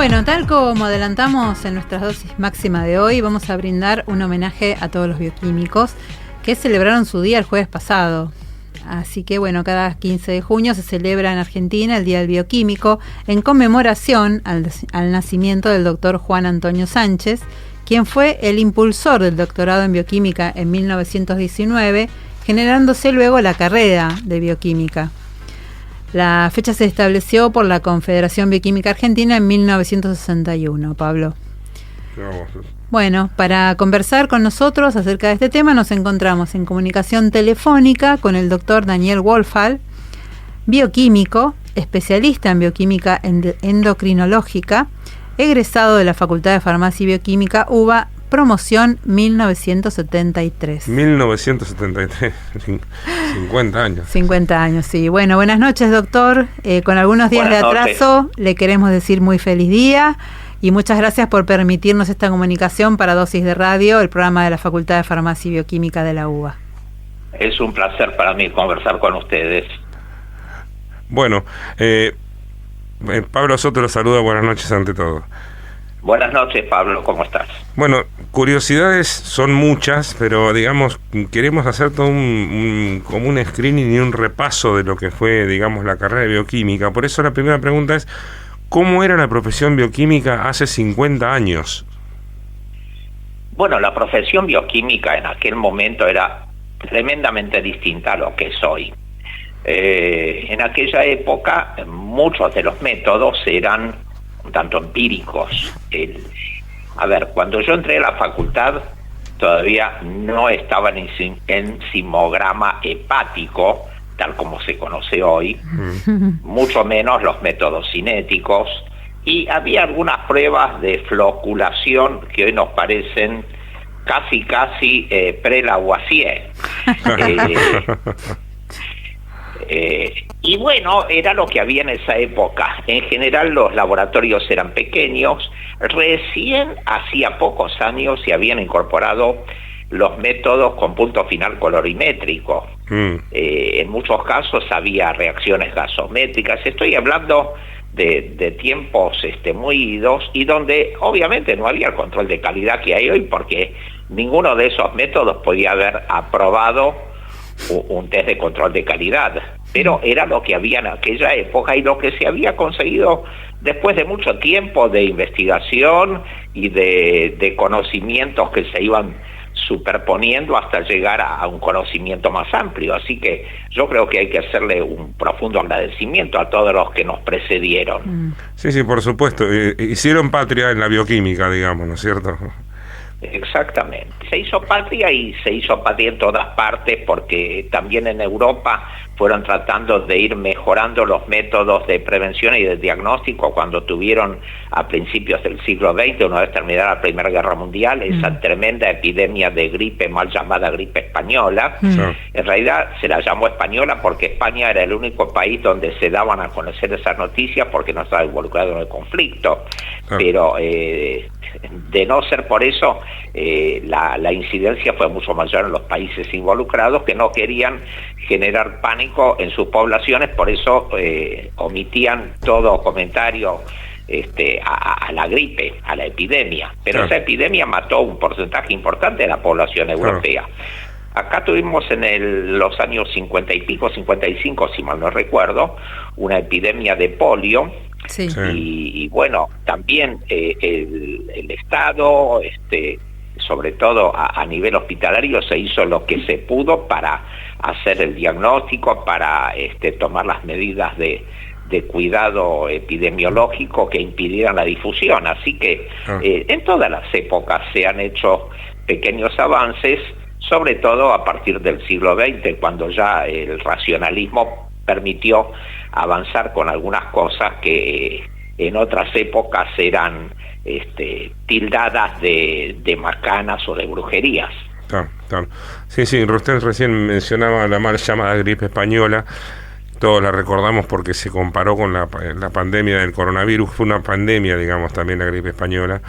Bueno, tal como adelantamos en nuestras dosis máxima de hoy, vamos a brindar un homenaje a todos los bioquímicos que celebraron su día el jueves pasado. Así que bueno, cada 15 de junio se celebra en Argentina el Día del Bioquímico en conmemoración al nacimiento del doctor Juan Antonio Sánchez, quien fue el impulsor del doctorado en bioquímica en 1919, generándose luego la carrera de bioquímica. La fecha se estableció por la Confederación Bioquímica Argentina en 1961, Pablo. Bueno, para conversar con nosotros acerca de este tema nos encontramos en comunicación telefónica con el doctor Daniel Wohlfahlt, bioquímico, especialista en bioquímica endocrinológica, egresado de la Facultad de Farmacia y Bioquímica UBA, promoción 1973. 1973, 50 años. 50 años, sí. Bueno, buenas noches, doctor. Con algunos días de atraso, le queremos decir muy feliz día y muchas gracias por permitirnos esta comunicación para Dosis de Radio, el programa de la Facultad de Farmacia y Bioquímica de la UBA. Es un placer para mí conversar con ustedes. Bueno, Pablo Soto los saluda, buenas noches ante todo. Buenas noches, Pablo, ¿cómo estás? Bueno, curiosidades son muchas, pero digamos, queremos hacer todo como un screening y un repaso de lo que fue, digamos, la carrera de bioquímica. Por eso la primera pregunta es, ¿cómo era la profesión bioquímica hace 50 años? Bueno, la profesión bioquímica en aquel momento era tremendamente distinta a lo que es hoy. En aquella época, muchos de los métodos eran un tanto empíricos. Cuando yo entré a la facultad todavía no estaba en enzimograma hepático, tal como se conoce hoy, mucho menos los métodos cinéticos, y había algunas pruebas de floculación que hoy nos parecen casi pre-Lavoisier. Y bueno, era lo que había en esa época. En general los laboratorios eran pequeños. Recién hacía pocos años se habían incorporado los métodos con punto final colorimétrico. En muchos casos había reacciones gasométricas. Estoy hablando de tiempos muy idos y donde obviamente no había el control de calidad que hay hoy, porque ninguno de esos métodos podía haber aprobado un test de control de calidad, pero era lo que había en aquella época y lo que se había conseguido después de mucho tiempo de investigación y de conocimientos que se iban superponiendo hasta llegar a un conocimiento más amplio. Así que yo creo que hay que hacerle un profundo agradecimiento a todos los que nos precedieron. Sí, por supuesto. Hicieron patria en la bioquímica, digamos, ¿no es cierto? Exactamente. Se hizo patria y se hizo patria en todas partes, porque también en Europa fueron tratando de ir mejorando los métodos de prevención y de diagnóstico cuando tuvieron a principios del siglo XX, una vez terminada la Primera Guerra Mundial, esa tremenda epidemia de gripe mal llamada gripe española. En realidad se la llamó española porque España era el único país donde se daban a conocer esas noticias porque no estaba involucrado en el conflicto. Pero de no ser por eso, la incidencia fue mucho mayor en los países involucrados, que no querían generar pánico en sus poblaciones, por eso omitían todo comentario a la gripe, a la epidemia. Pero esa epidemia mató un porcentaje importante de la población europea. Acá tuvimos en los años 50 y pico, 55, si mal no recuerdo, una epidemia de polio. Sí. Y bueno, también el Estado, sobre todo a nivel hospitalario, se hizo lo que se pudo para hacer el diagnóstico, para tomar las medidas de cuidado epidemiológico que impidieran la difusión. Así que en todas las épocas se han hecho pequeños avances, sobre todo a partir del siglo XX, cuando ya el racionalismo permitió avanzar con algunas cosas que en otras épocas eran tildadas de macanas o de brujerías. Claro. Sí, usted recién mencionaba la mal llamada gripe española. Todos la recordamos porque se comparó con la pandemia del coronavirus. Fue una pandemia, digamos, también la gripe española.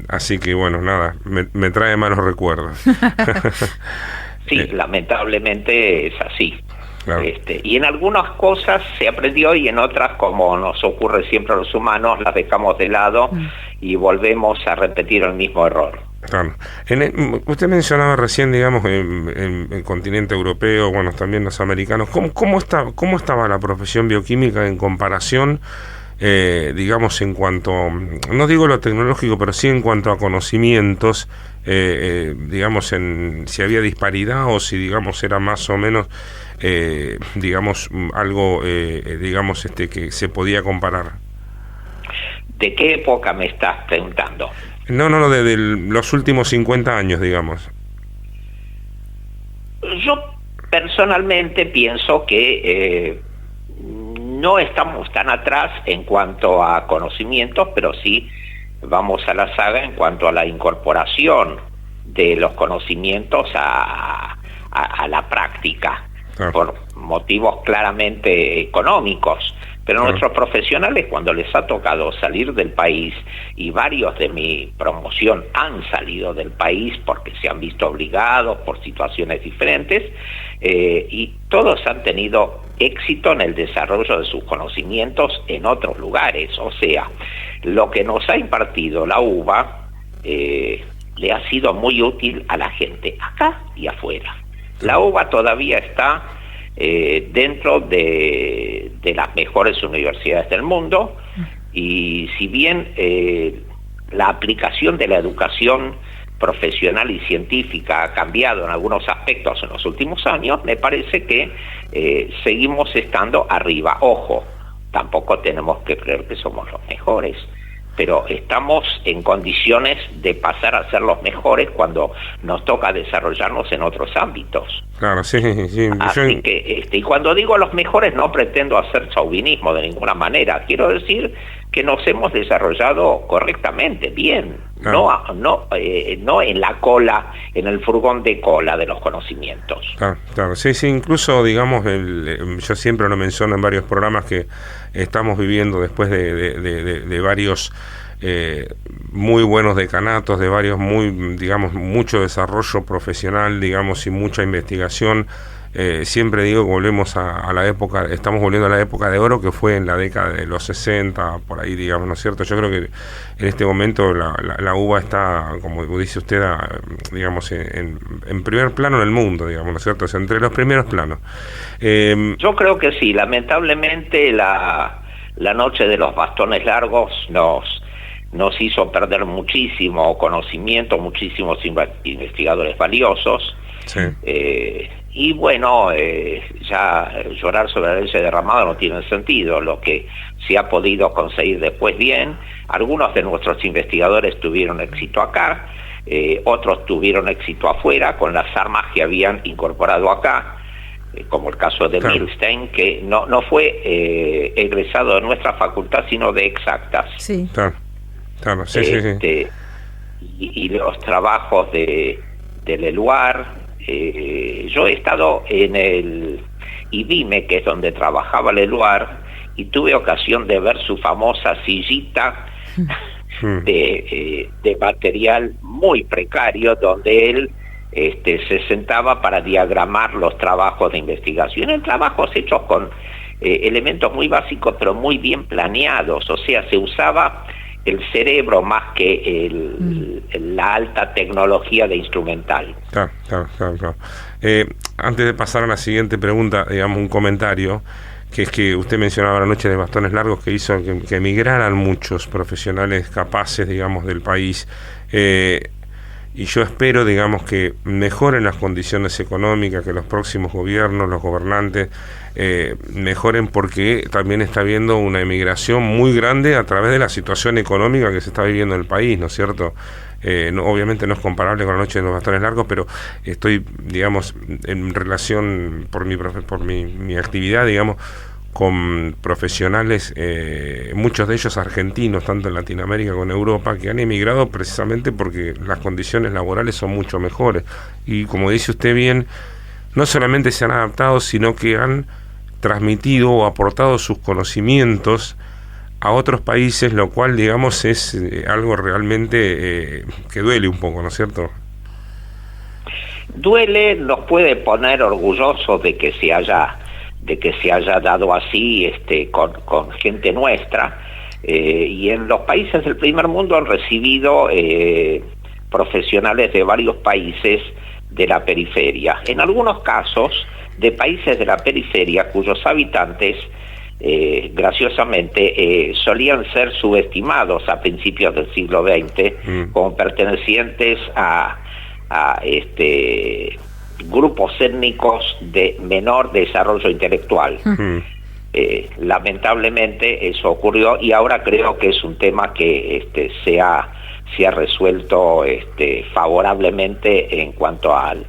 Así que bueno, nada, me trae malos recuerdos. Sí, lamentablemente es así. Claro. Y en algunas cosas se aprendió y en otras, como nos ocurre siempre a los humanos, las dejamos de lado y volvemos a repetir el mismo error. Claro. Usted mencionaba recién, digamos, en el continente europeo, bueno, también los americanos. ¿Cómo estaba la profesión bioquímica en comparación, digamos, en cuanto, no digo lo tecnológico, pero sí en cuanto a conocimientos, digamos, si había disparidad o si, digamos, era más o menos, digamos, algo, digamos, que se podía comparar? ¿De qué época me estás preguntando? No, de los últimos 50 años, digamos. Yo personalmente pienso que no estamos tan atrás en cuanto a conocimientos, pero sí vamos a la saga en cuanto a la incorporación de los conocimientos a la práctica, por motivos claramente económicos. Pero nuestros profesionales, cuando les ha tocado salir del país, y varios de mi promoción han salido del país porque se han visto obligados por situaciones diferentes, y todos han tenido éxito en el desarrollo de sus conocimientos en otros lugares. O sea, lo que nos ha impartido la UBA le ha sido muy útil a la gente acá y afuera. La UBA todavía está dentro de las mejores universidades del mundo, y si bien la aplicación de la educación profesional y científica ha cambiado en algunos aspectos en los últimos años, me parece que seguimos estando arriba. Ojo, tampoco tenemos que creer que somos los mejores, pero estamos en condiciones de pasar a ser los mejores cuando nos toca desarrollarnos en otros ámbitos. Claro, sí. Así que, y cuando digo los mejores, no pretendo hacer chauvinismo de ninguna manera. Quiero decir que nos hemos desarrollado correctamente, bien. Claro. No en la cola, en el furgón de cola de los conocimientos. Claro. Sí, incluso, digamos, yo siempre lo menciono en varios programas que estamos viviendo después de varios muy buenos decanatos, de varios mucho desarrollo profesional, digamos, y mucha investigación. Siempre digo que volvemos a la época, estamos volviendo a la época de oro que fue en la década de los 60, por ahí, digamos, ¿no es cierto? Yo creo que en este momento la UBA está, como dice usted, digamos, en primer plano en el mundo, digamos, ¿no es cierto? Es entre los primeros planos. Yo creo que sí, lamentablemente la noche de los bastones largos nos hizo perder muchísimo conocimiento, muchísimos investigadores valiosos. Sí. Y bueno, ya llorar sobre la leche derramada no tiene sentido. Lo que se ha podido conseguir después, bien. Algunos de nuestros investigadores tuvieron éxito acá, otros tuvieron éxito afuera con las armas que habían incorporado acá, como el caso de Milstein, que no fue egresado de nuestra facultad, sino de Exactas. Sí. Claro, sí. Y los trabajos de Leluar. Yo he estado en el IBIME, que es donde trabajaba Leluar, y tuve ocasión de ver su famosa sillita de material muy precario, donde él se sentaba para diagramar los trabajos de investigación. Trabajos hechos con elementos muy básicos, pero muy bien planeados. O sea, se usaba el cerebro más que la alta tecnología de instrumental. Claro. Antes de pasar a la siguiente pregunta, digamos, un comentario, que es que usted mencionaba la noche de bastones largos, que hizo que emigraran muchos profesionales capaces, digamos, del país, y yo espero, digamos, que mejoren las condiciones económicas, que los próximos gobiernos, los gobernantes, mejoren, porque también está habiendo una emigración muy grande a través de la situación económica que se está viviendo en el país, ¿no es cierto? Obviamente no es comparable con la noche de los bastones largos, pero estoy, digamos, en relación por mi actividad, digamos, con profesionales, muchos de ellos argentinos, tanto en Latinoamérica como en Europa, que han emigrado precisamente porque las condiciones laborales son mucho mejores. Y como dice usted bien, no solamente se han adaptado, sino que han transmitido o aportado sus conocimientos a otros países, lo cual, digamos, es algo realmente que duele un poco, ¿no es cierto? Duele, nos puede poner orgullosos de que se haya que se haya dado así con gente nuestra, y en los países del primer mundo han recibido profesionales de varios países de la periferia, en algunos casos de países de la periferia cuyos habitantes graciosamente solían ser subestimados a principios del siglo XX como pertenecientes a grupos étnicos de menor desarrollo intelectual. Lamentablemente eso ocurrió, y ahora creo que es un tema que se ha resuelto favorablemente en cuanto al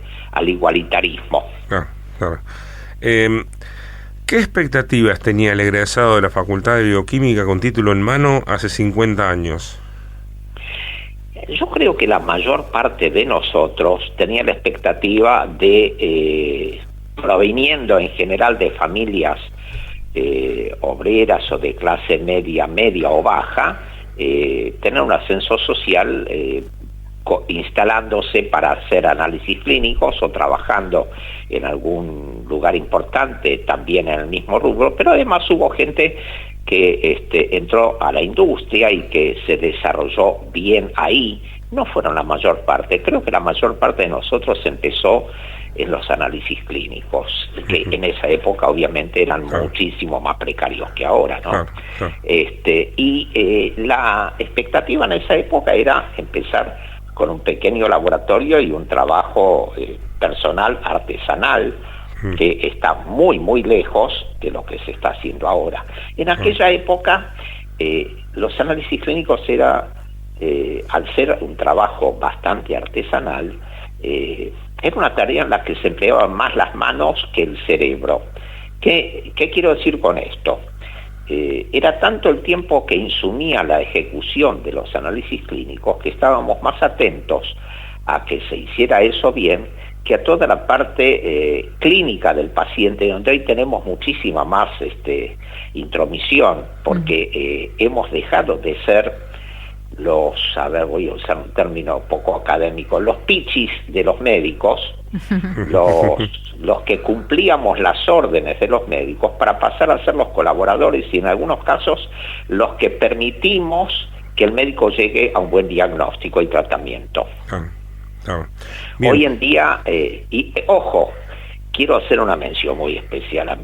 igualitarismo. Claro. ¿Qué expectativas tenía el egresado de la Facultad de Bioquímica con título en mano hace 50 años? Yo creo que la mayor parte de nosotros tenía la expectativa de, proviniendo en general de familias obreras o de clase media o baja, tener un ascenso social instalándose para hacer análisis clínicos o trabajando en algún lugar importante también en el mismo rubro, pero además hubo gente que entró a la industria y que se desarrolló bien ahí. No fueron la mayor parte, creo que la mayor parte de nosotros empezó en los análisis clínicos, que en esa época obviamente eran muchísimo más precarios que ahora, ¿no? La expectativa en esa época era empezar con un pequeño laboratorio y un trabajo personal, artesanal, que está muy, muy lejos de lo que se está haciendo ahora. En aquella época, los análisis clínicos era, al ser un trabajo bastante artesanal, era una tarea en la que se empleaban más las manos que el cerebro. ¿Qué quiero decir con esto? Era tanto el tiempo que insumía la ejecución de los análisis clínicos que estábamos más atentos a que se hiciera eso bien que a toda la parte clínica del paciente, donde hoy tenemos muchísima más intromisión, porque hemos dejado de ser voy a usar un término poco académico, los pichis de los médicos, los que cumplíamos las órdenes de los médicos para pasar a ser los colaboradores y en algunos casos los que permitimos que el médico llegue a un buen diagnóstico y tratamiento. Hoy en día, ojo, quiero hacer una mención muy especial a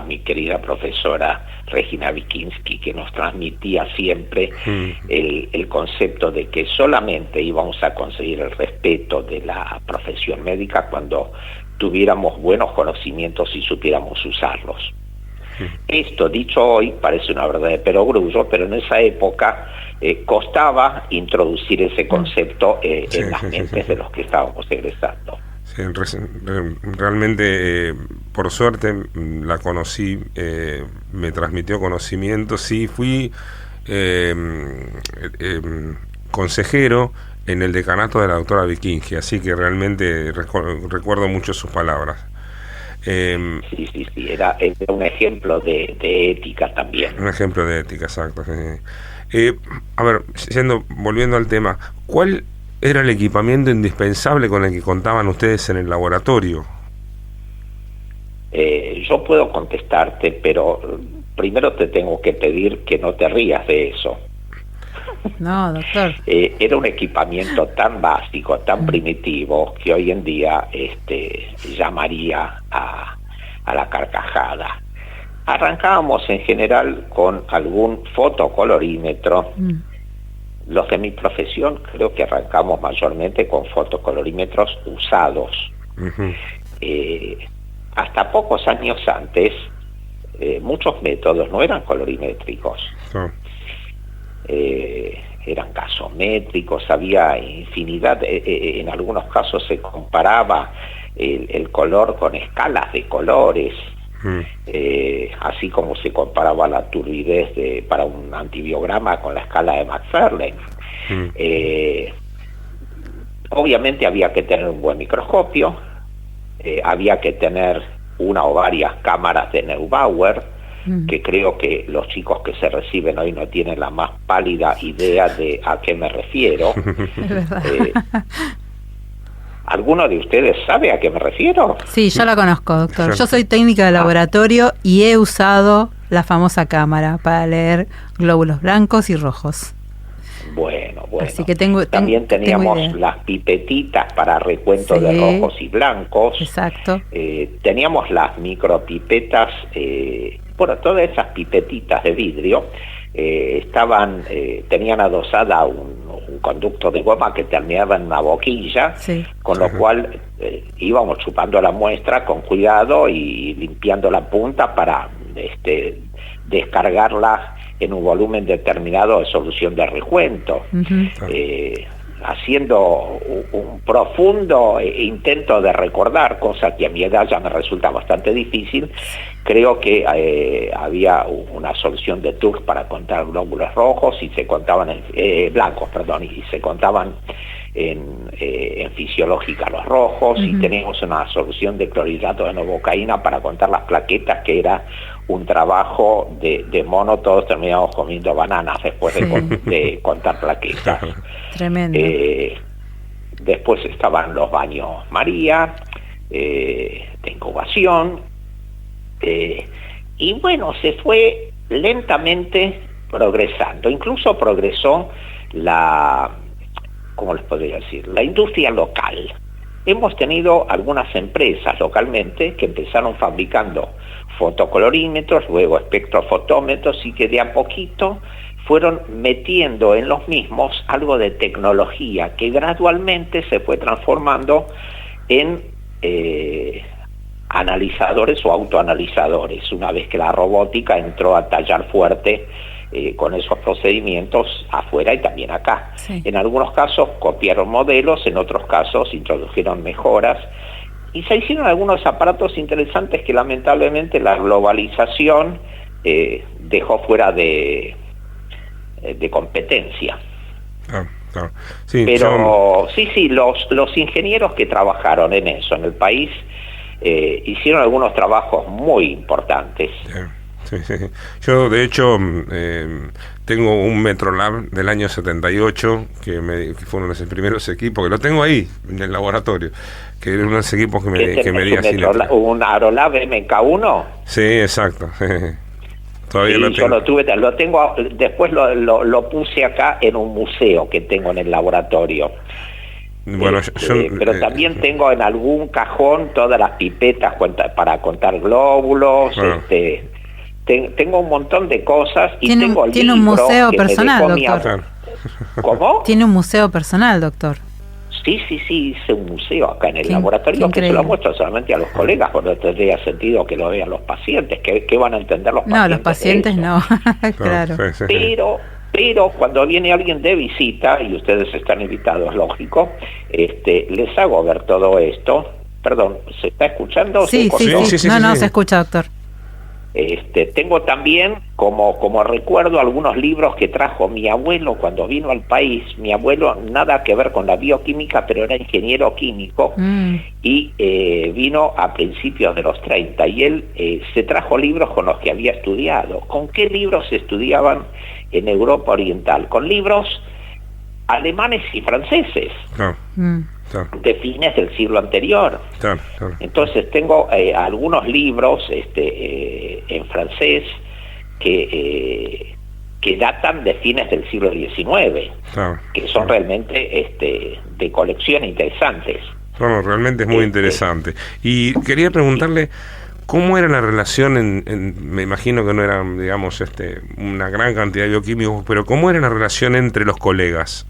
mi querida profesora Regina Vikinski, que nos transmitía siempre el concepto de que solamente íbamos a conseguir el respeto de la profesión médica cuando tuviéramos buenos conocimientos y supiéramos usarlos. Esto dicho hoy parece una verdad de perogrullo, pero en esa época costaba introducir ese concepto en las mentes de los que estábamos egresando. Sí, realmente, por suerte, la conocí, me transmitió conocimiento. Sí, fui consejero en el decanato de la doctora Vikinski, así que realmente recuerdo mucho sus palabras. Sí, era un ejemplo de ética también. Un ejemplo de ética, exacto. A ver, volviendo al tema, ¿cuál era el equipamiento indispensable con el que contaban ustedes en el laboratorio? Yo puedo contestarte, pero primero te tengo que pedir que no te rías de eso. No, doctor. Era un equipamiento tan básico, tan primitivo, que hoy en día llamaría a la carcajada. Arrancábamos en general con algún fotocolorímetro. Los de mi profesión creo que arrancamos mayormente con fotocolorímetros usados. Hasta pocos años antes, muchos métodos no eran colorimétricos. Eran gasométricos, había infinidad, en algunos casos se comparaba el color con escalas de colores, así como se comparaba la turbidez para un antibiograma con la escala de McFarlane. Obviamente había que tener un buen microscopio, había que tener una o varias cámaras de Neubauer, que creo que los chicos que se reciben hoy no tienen la más pálida idea de a qué me refiero. ¿Alguno de ustedes sabe a qué me refiero? Sí, yo la conozco, doctor. Yo soy técnica de laboratorio y he usado la famosa cámara para leer glóbulos blancos y rojos. Bueno. Así que también teníamos tengo idea. las pipetitas para recuento de rojos y blancos. Exacto. Teníamos las micropipetas, todas esas pipetitas de vidrio tenían adosada un conducto de goma que terminaba en una boquilla, con lo cual íbamos chupando la muestra con cuidado y limpiando la punta para descargarla en un volumen determinado de solución de recuento, haciendo un profundo intento de recordar, cosa que a mi edad ya me resulta bastante difícil. Creo que había una solución de Turk para contar glóbulos rojos y se contaban blancos, y se contaban en fisiológica los rojos, y teníamos una solución de clorhidrato de novocaína para contar las plaquetas, que era un trabajo de mono. Todos terminamos comiendo bananas después de contar plaquetas. Tremendo. Después estaban los baños María, de incubación, y bueno, se fue lentamente progresando. Incluso progresó ¿cómo les podría decir? La industria local. Hemos tenido algunas empresas localmente que empezaron fabricando fotocolorímetros, luego espectrofotómetros, y que de a poquito fueron metiendo en los mismos algo de tecnología que gradualmente se fue transformando en analizadores o autoanalizadores, una vez que la robótica entró a tallar fuerte con esos procedimientos afuera y también acá. En algunos casos copiaron modelos, en otros casos introdujeron mejoras, y se hicieron algunos aparatos interesantes que lamentablemente la globalización dejó fuera de competencia. Sí, pero los ingenieros que trabajaron en eso en el país hicieron algunos trabajos muy importantes. Sí. Yo, de hecho, tengo un Metrolab del año 78, que fue uno de los primeros equipos, que lo tengo ahí, en el laboratorio, que era uno de los equipos que medía cinética. ¿Un Aerolab MK1? Sí, exacto. Todavía lo tengo. Yo lo tengo, después lo puse acá en un museo que tengo en el laboratorio. Bueno, pero también tengo en algún cajón todas las pipetas para contar glóbulos. Bueno. Tengo un montón de cosas y tiene un museo personal, doctor. ¿Cómo? Tiene un museo personal, doctor. Sí, hice un museo acá en el laboratorio, que se lo muestro solamente a los colegas, porque no tendría sentido que lo vean los pacientes, que van a entender los pacientes. No, los pacientes no, claro. Pero cuando viene alguien de visita, y ustedes están invitados, lógico, les hago ver todo esto. Perdón, ¿se está escuchando? Sí. No, se escucha, doctor. Tengo también como recuerdo algunos libros que trajo mi abuelo cuando vino al país. Mi abuelo nada que ver con la bioquímica, pero era ingeniero químico, y vino a principios de los 30, y él se trajo libros con los que había estudiado. ¿Con qué libros se estudiaban en Europa Oriental? Con libros alemanes y franceses. De fines del siglo anterior. Entonces tengo algunos libros en francés que datan de fines del siglo XIX, que son realmente de colección interesantes. Bueno, realmente es muy interesante. Y quería preguntarle, ¿cómo era la relación me imagino que no eran, digamos, una gran cantidad de bioquímicos, pero cómo era la relación entre los colegas?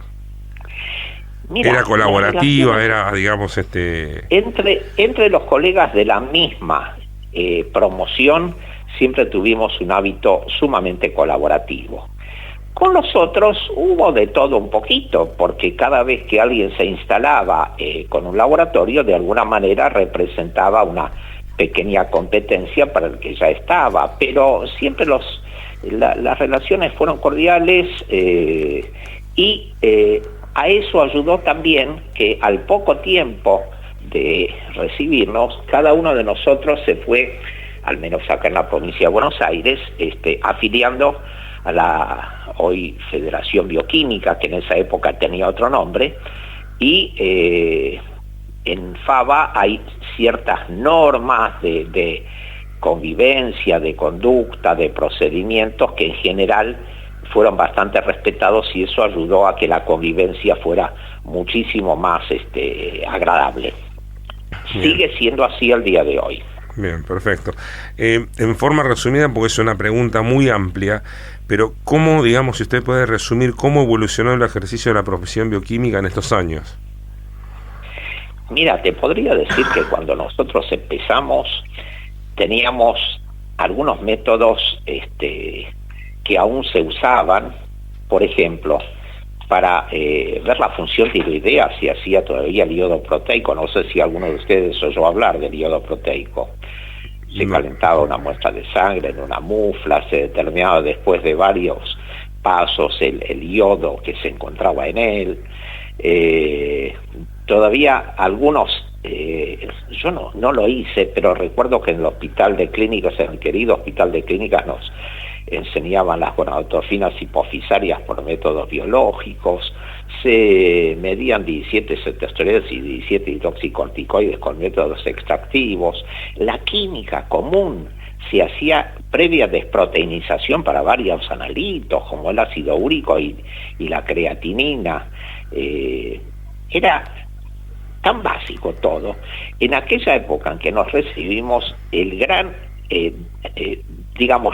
Mira, ¿era colaborativa? ¿Era, digamos, Entre los colegas de la misma promoción siempre tuvimos un hábito sumamente colaborativo. Con los otros hubo de todo un poquito, porque cada vez que alguien se instalaba con un laboratorio, de alguna manera representaba una pequeña competencia para el que ya estaba, pero siempre las relaciones fueron cordiales, y a eso ayudó también que al poco tiempo de recibirnos, cada uno de nosotros se fue, al menos acá en la provincia de Buenos Aires, afiliando a la hoy Federación Bioquímica, que en esa época tenía otro nombre, y en FABA hay ciertas normas de convivencia, de conducta, de procedimientos que en general fueron bastante respetados, y eso ayudó a que la convivencia fuera muchísimo más agradable. Bien. Sigue siendo así al día de hoy. Bien, perfecto. En forma resumida, porque es una pregunta muy amplia, pero ¿cómo, digamos, si usted puede resumir cómo evolucionó el ejercicio de la profesión bioquímica en estos años? Mira, te podría decir que cuando nosotros empezamos teníamos algunos métodos que aún se usaban. Por ejemplo, para ver la función tiroidea se hacía todavía el iodo proteico. No sé si alguno de ustedes oyó hablar del iodo proteico. Se calentaba una muestra de sangre en una mufla, se determinaba después de varios pasos el iodo que se encontraba en él. Todavía algunos, yo no lo hice, pero recuerdo que en el hospital de clínicas, en el querido hospital de clínicas, nos enseñaban las gonadotrophinas hipofisarias por métodos biológicos, se medían 17 cetoesteroides y 17 hidroxicorticoides con métodos extractivos. La química común se hacía previa desproteinización para varios analitos, como el ácido úrico y la creatinina. Era tan básico todo. En aquella época en que nos recibimos,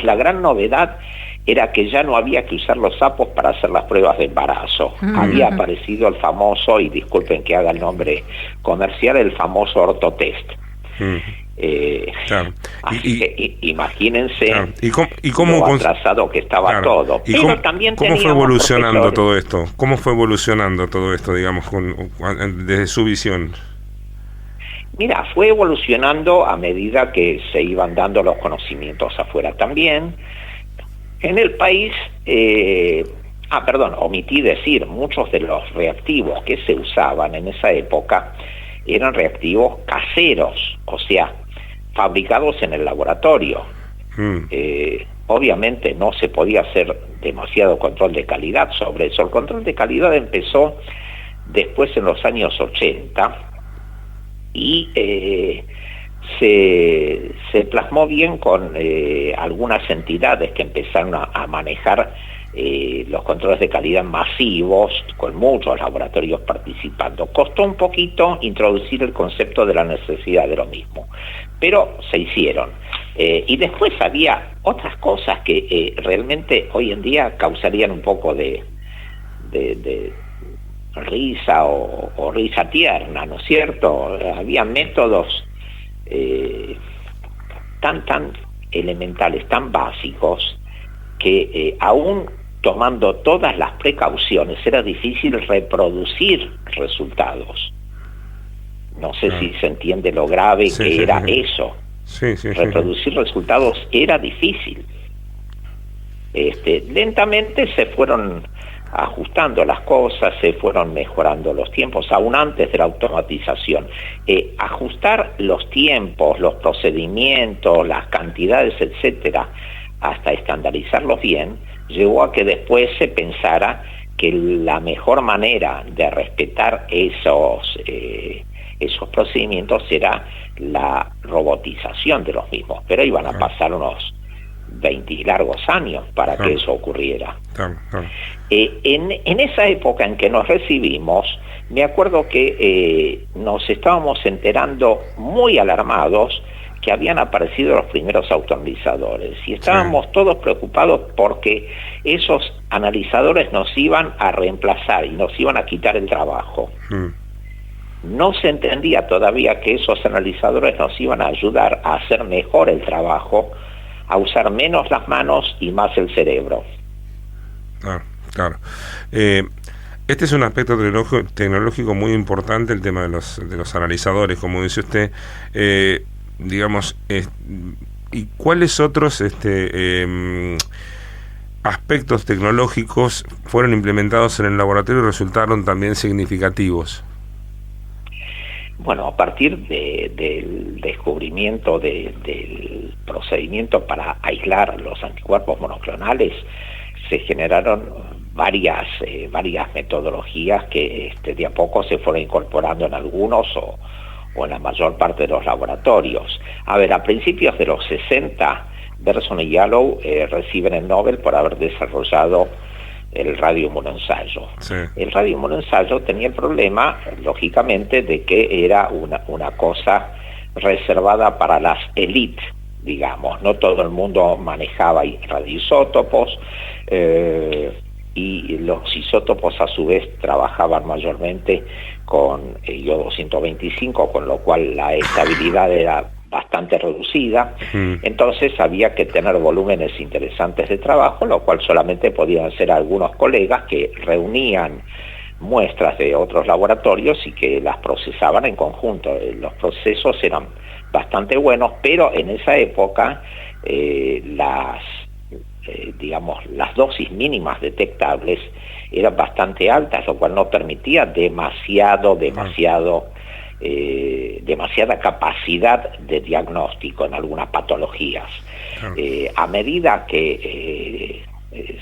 la gran novedad era que ya no había que usar los sapos para hacer las pruebas de embarazo. Había aparecido el famoso, y disculpen que haga el nombre comercial, el famoso ortotest. Claro. Imagínense cómo lo atrasado que estaba, claro, todo. ¿Y pero también cómo fue evolucionando todo esto? ¿Cómo fue evolucionando todo esto, digamos, desde su visión? Mira, fue evolucionando a medida que se iban dando los conocimientos afuera también. En el país, omití decir, muchos de los reactivos que se usaban en esa época eran reactivos caseros, o sea, fabricados en el laboratorio. Obviamente no se podía hacer demasiado control de calidad sobre eso. El control de calidad empezó después en los años 80 y se plasmó bien con algunas entidades que empezaron a manejar los controles de calidad masivos, con muchos laboratorios participando. Costó un poquito introducir el concepto de la necesidad de lo mismo, pero se hicieron. Y después había otras cosas que realmente hoy en día causarían un poco de risa o risa tierna, ¿no es cierto? Había métodos tan elementales, tan básicos, que aún tomando todas las precauciones era difícil reproducir resultados. No sé si se entiende lo grave que era eso. Reproducir resultados era difícil. Lentamente se fueron ajustando las cosas, se fueron mejorando los tiempos, aún antes de la automatización. Ajustar los tiempos, los procedimientos, las cantidades, etcétera, hasta estandarizarlos bien, llevó a que después se pensara que la mejor manera de respetar esos procedimientos era la robotización de los mismos, pero iban a pasar unos 20 largos años para que eso ocurriera. En esa época en que nos recibimos, me acuerdo que nos estábamos enterando muy alarmados que habían aparecido los primeros autoanalizadores, y estábamos todos preocupados porque esos analizadores nos iban a reemplazar y nos iban a quitar el trabajo. No se entendía todavía que esos analizadores nos iban a ayudar a hacer mejor el trabajo, a usar menos las manos y más el cerebro. Claro. Este es un aspecto tecnológico muy importante, el tema de los analizadores, como dice usted. Digamos, ¿y cuáles otros aspectos tecnológicos fueron implementados en el laboratorio y resultaron también significativos? Bueno, a partir del descubrimiento del procedimiento para aislar los anticuerpos monoclonales, se generaron varias metodologías que de a poco se fueron incorporando en algunos o en la mayor parte de los laboratorios. A ver, a principios de los 60, Berson y Yalow reciben el Nobel por haber desarrollado el radioinmunoensayo. Sí. El radioinmunoensayo tenía el problema, lógicamente, de que era una cosa reservada para las élites, digamos. No todo el mundo manejaba radioisótopos, y los isótopos a su vez trabajaban mayormente con yodo 125, con lo cual la estabilidad era bastante reducida. Entonces había que tener volúmenes interesantes de trabajo, lo cual solamente podían hacer algunos colegas que reunían muestras de otros laboratorios y que las procesaban en conjunto. Los procesos eran bastante buenos, pero en esa época las dosis mínimas detectables eran bastante altas, lo cual no permitía demasiada capacidad de diagnóstico en algunas patologías. A medida que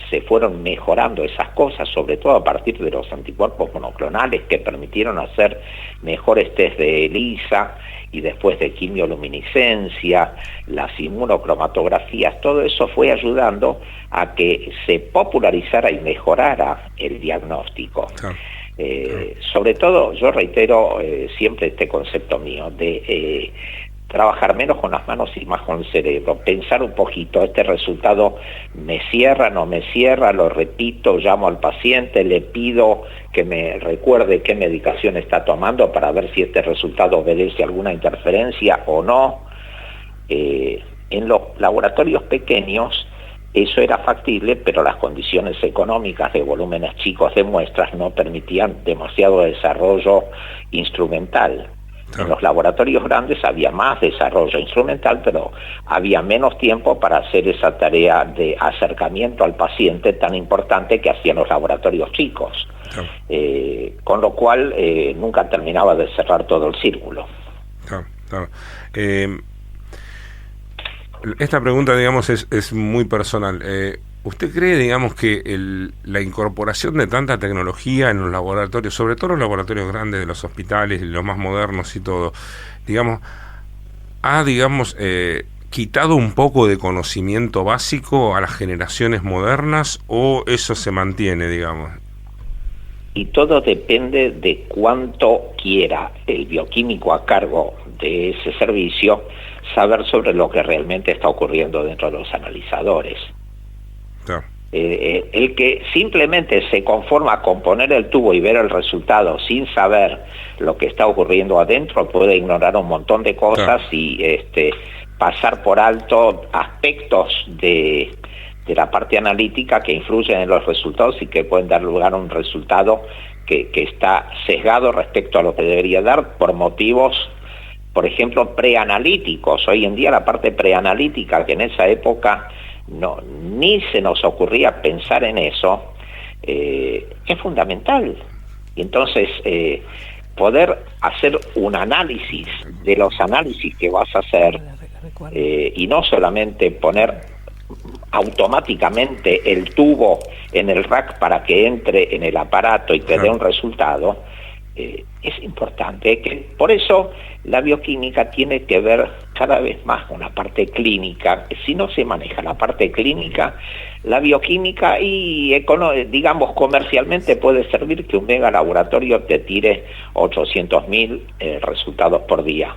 se fueron mejorando esas cosas, sobre todo a partir de los anticuerpos monoclonales que permitieron hacer mejores test de ELISA y después de quimioluminiscencia, las inmunocromatografías, todo eso fue ayudando a que se popularizara y mejorara el diagnóstico. Sobre todo, yo reitero siempre este concepto mío de trabajar menos con las manos y más con el cerebro, pensar un poquito, este resultado me cierra, no me cierra, lo repito, llamo al paciente, le pido que me recuerde qué medicación está tomando para ver si este resultado obedece a alguna interferencia o no. En los laboratorios pequeños eso era factible, pero las condiciones económicas de volúmenes chicos de muestras no permitían demasiado desarrollo instrumental. En los laboratorios grandes había más desarrollo instrumental, pero había menos tiempo para hacer esa tarea de acercamiento al paciente tan importante que hacían los laboratorios chicos. Con lo cual nunca terminaba de cerrar todo el círculo. Esta pregunta, digamos, es muy personal. ¿Usted cree, digamos, que la incorporación de tanta tecnología en los laboratorios, sobre todo los laboratorios grandes de los hospitales, los más modernos y todo, digamos, ha, digamos, quitado un poco de conocimiento básico a las generaciones modernas, o eso se mantiene, digamos? Y todo depende de cuánto quiera el bioquímico a cargo de ese servicio saber sobre lo que realmente está ocurriendo dentro de los analizadores. El que simplemente se conforma con poner el tubo y ver el resultado sin saber lo que está ocurriendo adentro puede ignorar un montón de cosas y pasar por alto aspectos de la parte analítica que influyen en los resultados y que pueden dar lugar a un resultado que está sesgado respecto a lo que debería dar por motivos, por ejemplo, preanalíticos. Hoy en día la parte preanalítica, que en esa época ni se nos ocurría pensar en eso, es fundamental. Y entonces poder hacer un análisis de los análisis que vas a hacer y no solamente poner automáticamente el tubo en el rack para que entre en el aparato y te dé un resultado, es importante. Por eso la bioquímica tiene que ver cada vez más con la parte clínica. Si no se maneja la parte clínica, la bioquímica digamos comercialmente puede servir que un mega laboratorio te tire 800.000 resultados por día.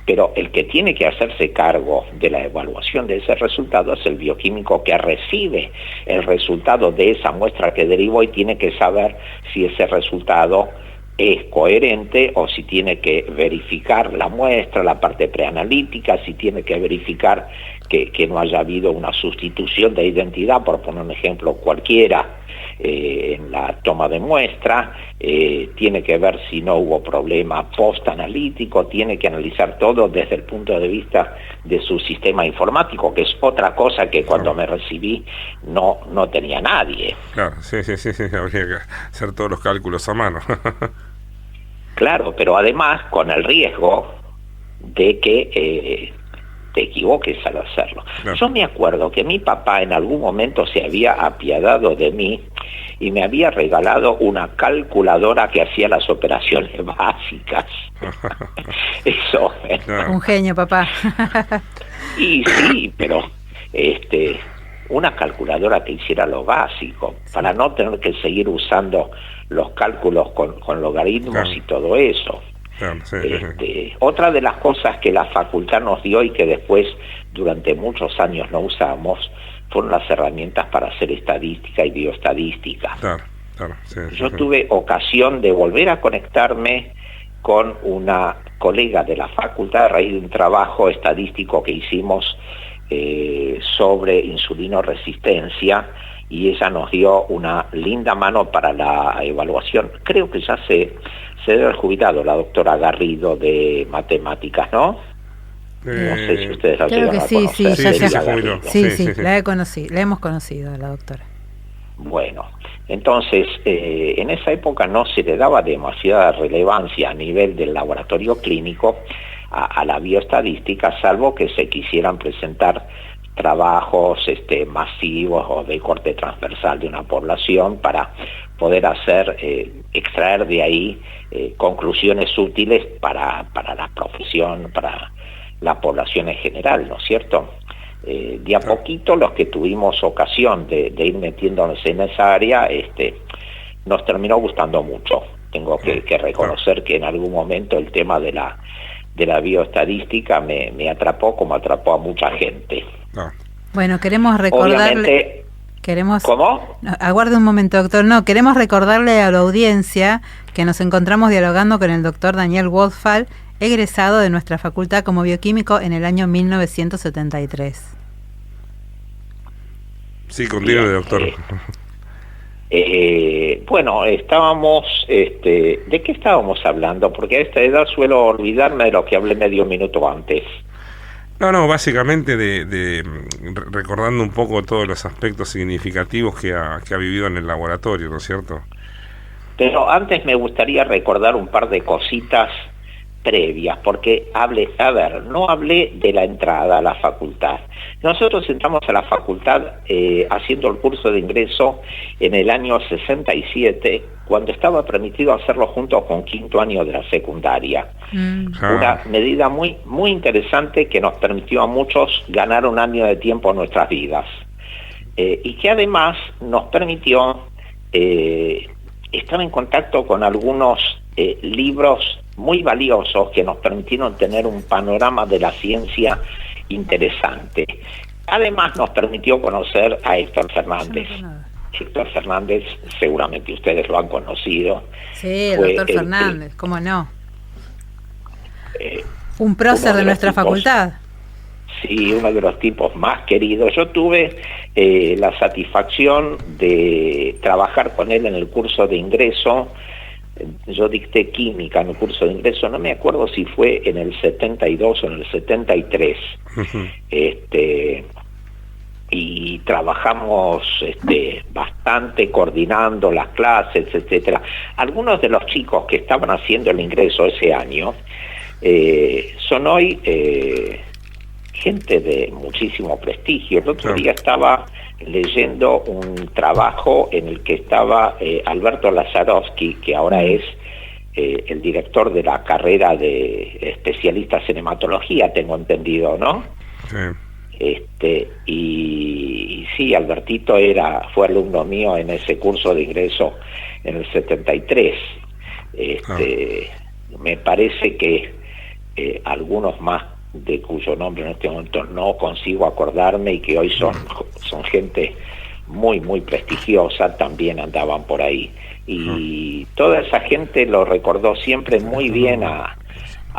Pero el que tiene que hacerse cargo de la evaluación de ese resultado es el bioquímico que recibe el resultado de esa muestra que derivó y tiene que saber si ese resultado es coherente o si tiene que verificar la muestra, la parte preanalítica, si tiene que verificar que no haya habido una sustitución de identidad, por poner un ejemplo cualquiera, en la toma de muestra, tiene que ver si no hubo problema post-analítico, tiene que analizar todo desde el punto de vista de su sistema informático, que es otra cosa que cuando me recibí no tenía nadie. Claro, sí, habría que hacer todos los cálculos a mano. Claro, pero además con el riesgo de que te equivoques al hacerlo. Claro. Yo me acuerdo que mi papá en algún momento se había apiadado de mí y me había regalado una calculadora que hacía las operaciones básicas. Eso. Un genio, papá. Y sí, pero una calculadora que hiciera lo básico, para no tener que seguir usando los cálculos con logaritmos, claro, y todo eso. Claro, sí. Otra de las cosas que la facultad nos dio y que después durante muchos años no usamos fueron las herramientas para hacer estadística y bioestadística. Claro, sí, yo tuve ocasión de volver a conectarme con una colega de la facultad a raíz de un trabajo estadístico que hicimos sobre insulinoresistencia, y ella nos dio una linda mano para la evaluación. Creo que ya se debe haber jubilado la doctora Garrido de matemáticas, ¿no? No sé si ustedes la llegan a conocer. Sí, la hemos conocido, la doctora. Bueno, entonces, en esa época no se le daba demasiada relevancia a nivel del laboratorio clínico a la bioestadística, salvo que se quisieran presentar trabajos masivos o de corte transversal de una población para poder extraer de ahí conclusiones útiles para la profesión, para la población en general, ¿no es cierto? De a poquito los que tuvimos ocasión de ir metiéndonos en esa área, nos terminó gustando mucho. Tengo que reconocer que en algún momento el tema de la bioestadística me atrapó como atrapó a mucha gente. Bueno, queremos recordarle... ¿Cómo? No, aguarde un momento, doctor. No, queremos recordarle a la audiencia que nos encontramos dialogando con el doctor Daniel Wohlfahrt, egresado de nuestra facultad como bioquímico en el año 1973. Sí, continúe, doctor. Bueno, estábamos... ¿de qué estábamos hablando? Porque a esta edad suelo olvidarme de lo que hablé medio minuto antes. No, básicamente recordando un poco todos los aspectos significativos que ha vivido en el laboratorio, ¿no es cierto? Pero antes me gustaría recordar un par de cositas previas, porque no hablé de la entrada a la facultad. Nosotros entramos a la facultad haciendo el curso de ingreso en el año 67, cuando estaba permitido hacerlo junto con quinto año de la secundaria. Una medida muy, muy interesante que nos permitió a muchos ganar un año de tiempo en nuestras vidas. Y que además nos permitió estar en contacto con algunos libros muy valiosos que nos permitieron tener un panorama de la ciencia interesante. Además nos permitió conocer a Héctor Fernández. Héctor Fernández, seguramente ustedes lo han conocido. Sí, el doctor Fernández, ¿cómo no? Un prócer de nuestra facultad. Sí, uno de los tipos más queridos. Yo tuve la satisfacción de trabajar con él en el curso de ingreso. Yo dicté química en el curso de ingreso, no me acuerdo si fue en el 72 o en el 73. Y trabajamos bastante coordinando las clases, etcétera. Algunos de los chicos que estaban haciendo el ingreso ese año son hoy gente de muchísimo prestigio. El otro día estaba leyendo un trabajo en el que estaba Alberto Lazarowski, que ahora es el director de la carrera de especialistas en hematología, tengo entendido, ¿no? Sí. Y sí, Albertito fue alumno mío en ese curso de ingreso en el 73. Me parece que algunos más de cuyo nombre en este momento no consigo acordarme y que hoy son gente muy, muy prestigiosa, también andaban por ahí. Y toda esa gente lo recordó siempre muy bien a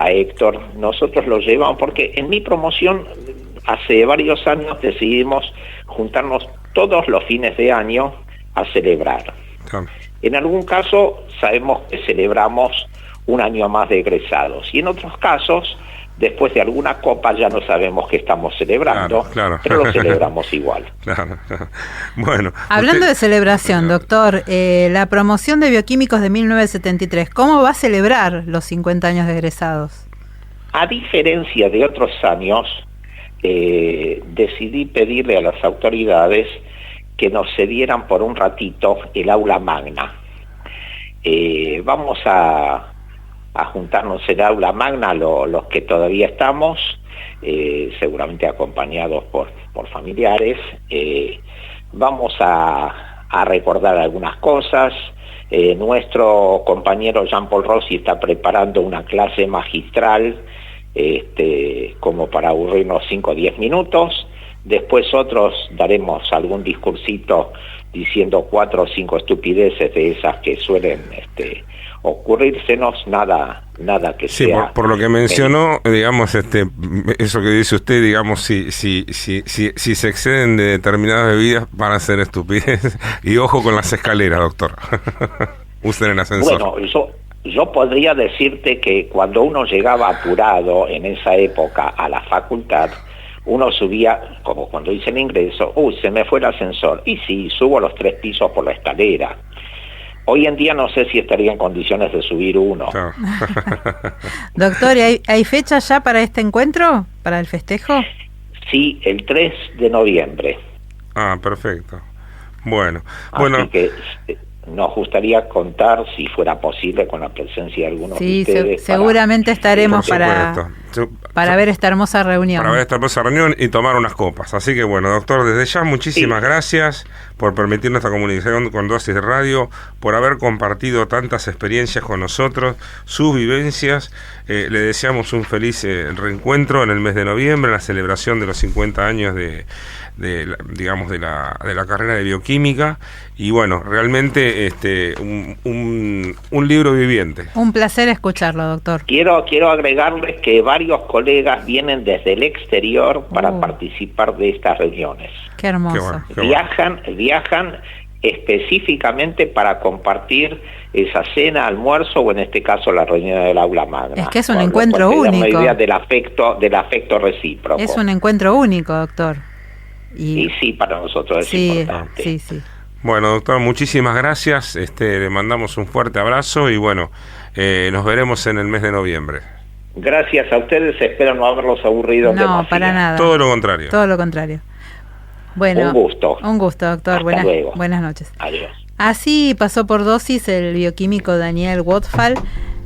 Héctor. Nosotros lo llevamos porque en mi promoción hace varios años decidimos juntarnos todos los fines de año a celebrar. En algún caso sabemos que celebramos un año más de egresados y en otros casos después de alguna copa ya no sabemos qué estamos celebrando, claro. Pero lo celebramos igual. Claro. Bueno, hablando de celebración, doctor, la promoción de bioquímicos de 1973, ¿cómo va a celebrar los 50 años de egresados? A diferencia de otros años, decidí pedirle a las autoridades que nos cedieran por un ratito el aula magna. Vamos a juntarnos en el aula magna los que todavía estamos, seguramente acompañados por familiares. Vamos a recordar algunas cosas. Nuestro compañero Jean-Paul Rossi está preparando una clase magistral como para aburrirnos 5 o 10 minutos. Después otros daremos algún discursito diciendo 4 o 5 estupideces de esas que suelen ocurrírsenos, nada que sí, sea... por lo que mencionó, digamos, eso que dice usted, digamos, si se exceden de determinadas bebidas van a ser estupideces. Y ojo con las escaleras, doctor. Usen el ascensor. Bueno, yo podría decirte que cuando uno llegaba apurado en esa época a la facultad, uno subía, como cuando hice el ingreso, se me fue el ascensor. Y sí, subo los 3 pisos por la escalera. Hoy en día no sé si estaría en condiciones de subir uno. No. Doctor, ¿hay fecha ya para este encuentro? ¿Para el festejo? Sí, el 3 de noviembre. Ah, perfecto. Bueno. Así que nos gustaría contar, si fuera posible, con la presencia de algunos de ustedes. Seguramente estaremos para ver esta hermosa reunión. Para ver esta hermosa reunión y tomar unas copas. Así que bueno, doctor, desde ya muchísimas gracias por permitirnos esta comunicación con Dosis de Radio, por haber compartido tantas experiencias con nosotros, sus vivencias. Le deseamos un feliz reencuentro en el mes de noviembre, en la celebración de los 50 años de la carrera de bioquímica. Y bueno, realmente un libro viviente. Un placer escucharlo, doctor. Quiero agregarles que varios colegas vienen desde el exterior para participar de estas reuniones. Qué hermoso. Qué Viajan específicamente para compartir esa cena, almuerzo, o en este caso la reunión del aula magna. Es que es un encuentro único. Una idea del afecto recíproco. Es un encuentro único, doctor. Y sí, para nosotros es importante. Sí. Bueno, doctor, muchísimas gracias. Le mandamos un fuerte abrazo y bueno, nos veremos en el mes de noviembre. Gracias a ustedes, espero no haberlos aburrido demasiado. No, para nada. Todo lo contrario. Todo lo contrario. Bueno, un gusto, doctor. Buenas noches. Adiós. Así pasó por Dosis el bioquímico Daniel Wotfall,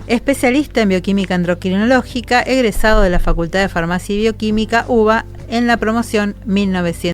especialista en bioquímica endocrinológica, egresado de la Facultad de Farmacia y Bioquímica, UBA, en la promoción 1900.